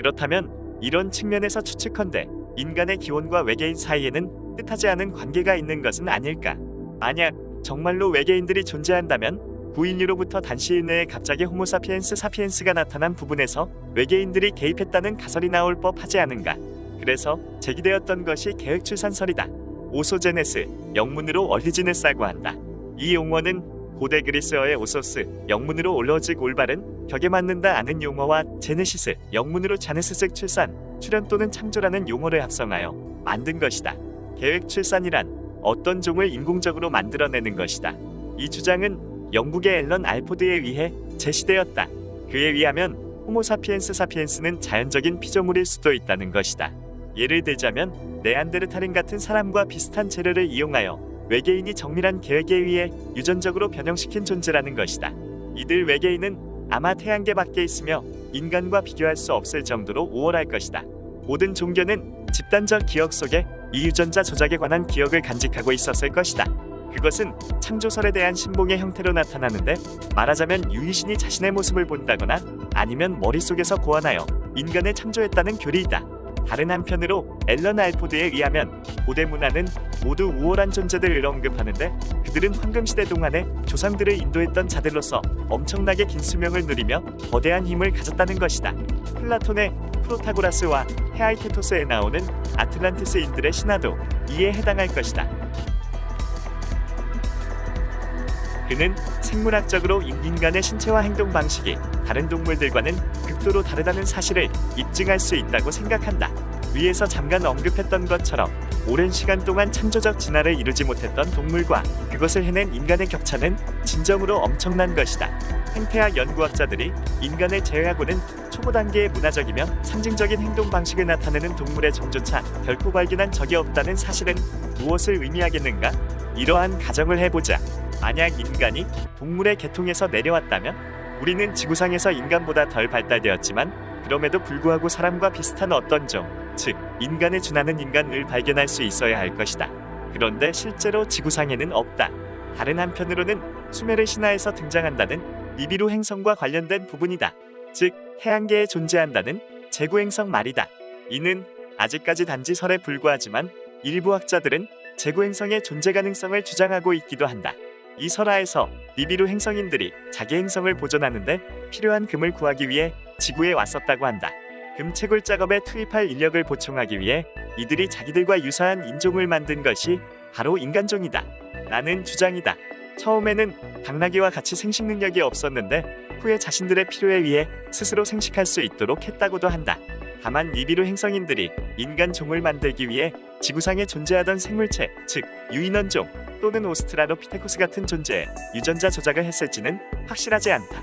그렇다면 이런 측면에서 추측컨대 인간의 기원과 외계인 사이에는 뜻하지 않은 관계가 있는 것은 아닐까. 만약 정말로 외계인들이 존재한다면 구인류로부터 단시일 내에 갑자기 호모사피엔스 사피엔스가 나타난 부분에서 외계인들이 개입했다는 가설이 나올 법하지 않은가. 그래서 제기되었던 것이 계획출산설이다. 오소제네스, 영문으로 얼리지네스라고 한다. 이 용어는 고대 그리스어의 오소스, 영문으로 올로즉 올바른, 격에 맞는다 아는 용어와 제네시스, 영문으로 자네시스 출산, 출현 또는 창조라는 용어를 합성하여 만든 것이다. 계획출산이란 어떤 종을 인공적으로 만들어내는 것이다. 이 주장은 영국의 앨런 알포드에 의해 제시되었다. 그에 의하면 호모사피엔스 사피엔스는 자연적인 피조물일 수도 있다는 것이다. 예를 들자면 네안데르탈인 같은 사람과 비슷한 재료를 이용하여 외계인이 정밀한 계획에 의해 유전적으로 변형시킨 존재라는 것이다. 이들 외계인은 아마 태양계 밖에 있으며 인간과 비교할 수 없을 정도로 우월할 것이다. 모든 종교는 집단적 기억 속에 이 유전자 조작에 관한 기억을 간직하고 있었을 것이다. 그것은 창조설에 대한 신봉의 형태로 나타나는데, 말하자면 유이신이 자신의 모습을 본다거나 아니면 머릿속에서 고안하여 인간을 창조했다는 교리이다. 다른 한편으로 앨런 알포드에 의하면 고대 문화는 모두 우월한 존재들을 언급하는데, 그들은 황금시대 동안에 조상들을 인도했던 자들로서 엄청나게 긴 수명을 누리며 거대한 힘을 가졌다는 것이다. 플라톤의 프로타고라스와 헤아이테토스에 나오는 아틀란티스인들의 신화도 이에 해당할 것이다. 그는 생물학적으로 인간의 신체와 행동 방식이 다른 동물들과는 극도로 다르다는 사실을 입증할 수 있다고 생각한다. 위에서 잠깐 언급했던 것처럼 오랜 시간 동안 창조적 진화를 이루지 못했던 동물과 그것을 해낸 인간의 격차는 진정으로 엄청난 것이다. 생태학 연구학자들이 인간을 제외하고는 초보 단계의 문화적이며 상징적인 행동 방식을 나타내는 동물의 종조차 결코 발견한 적이 없다는 사실은 무엇을 의미하겠는가? 이러한 가정을 해보자. 만약 인간이 동물의 계통에서 내려왔다면 우리는 지구상에서 인간보다 덜 발달되었지만 그럼에도 불구하고 사람과 비슷한 어떤 종, 즉 인간에 준하는 인간을 발견할 수 있어야 할 것이다. 그런데 실제로 지구상에는 없다. 다른 한편으로는 수메르 신화에서 등장한다는 니비루 행성과 관련된 부분이다. 즉 태양계에 존재한다는 제구 행성 말이다. 이는 아직까지 단지 설에 불과하지만 일부 학자들은 제구 행성의 존재 가능성을 주장하고 있기도 한다. 이 설화에서 니비루 행성인들이 자기 행성을 보존하는데 필요한 금을 구하기 위해 지구에 왔었다고 한다. 금 채굴 작업에 투입할 인력을 보충하기 위해 이들이 자기들과 유사한 인종을 만든 것이 바로 인간종이다. 라는 주장이다. 처음에는 당나귀와 같이 생식 능력이 없었는데 후에 자신들의 필요에 의해 스스로 생식할 수 있도록 했다고도 한다. 다만 니비루 행성인들이 인간종을 만들기 위해 지구상에 존재하던 생물체, 즉 유인원종 또는 오스트랄로피테쿠스 같은 존재의 유전자 조작을 했을지는 확실하지 않다.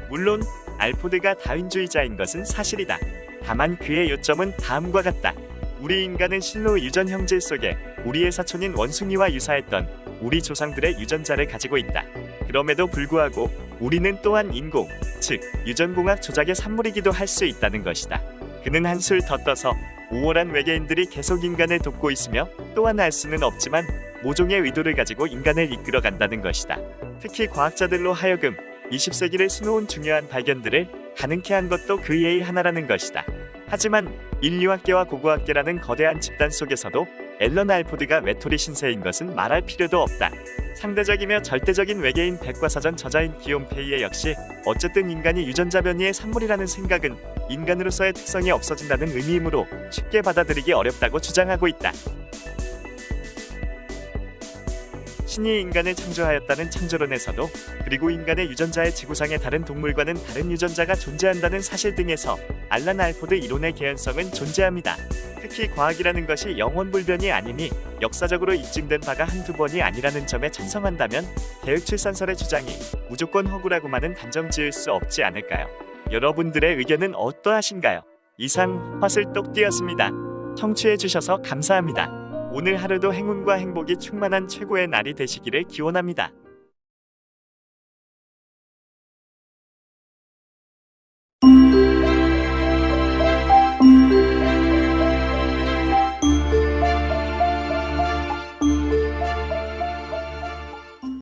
물론 알포드가 다윈주의자인 것은 사실이다. 다만 그의 요점은 다음과 같다. 우리 인간은 실로 유전 형질 속에 우리의 사촌인 원숭이와 유사했던 우리 조상들의 유전자를 가지고 있다. 그럼에도 불구하고 우리는 또한 인공, 즉 유전공학 조작의 산물이기도 할 수 있다는 것이다. 그는 한술 더 떠서 우월한 외계인들이 계속 인간을 돕고 있으며 또한 알 수는 없지만 모종의 의도를 가지고 인간을 이끌어간다는 것이다. 특히 과학자들로 하여금 20세기를 수놓은 중요한 발견들을 가능케 한 것도 그 예의 하나라는 것이다. 하지만 인류학계와 고고학계라는 거대한 집단 속에서도 앨런 알포드가 외톨이 신세인 것은 말할 필요도 없다. 상대적이며 절대적인 외계인 백과사전 저자인 기욤 페이에 역시 어쨌든 인간이 유전자 변이의 산물이라는 생각은 인간으로서의 특성이 없어진다는 의미이므로 쉽게 받아들이기 어렵다고 주장하고 있다. 신이 인간을 창조하였다는 창조론에서도, 그리고 인간의 유전자의 지구상의 다른 동물과는 다른 유전자가 존재한다는 사실 등에서 알란 알포드 이론의 개연성은 존재합니다. 특히 과학이라는 것이 영원불변이 아니니 역사적으로 입증된 바가 한두 번이 아니라는 점에 찬성한다면 계획출산설의 주장이 무조건 허구라고만은 단정 지을 수 없지 않을까요? 여러분들의 의견은 어떠하신가요? 이상 화슬똑띠였습니다. 청취해주셔서 감사합니다. 오늘 하루도 행운과 행복이 충만한 최고의 날이 되시기를 기원합니다.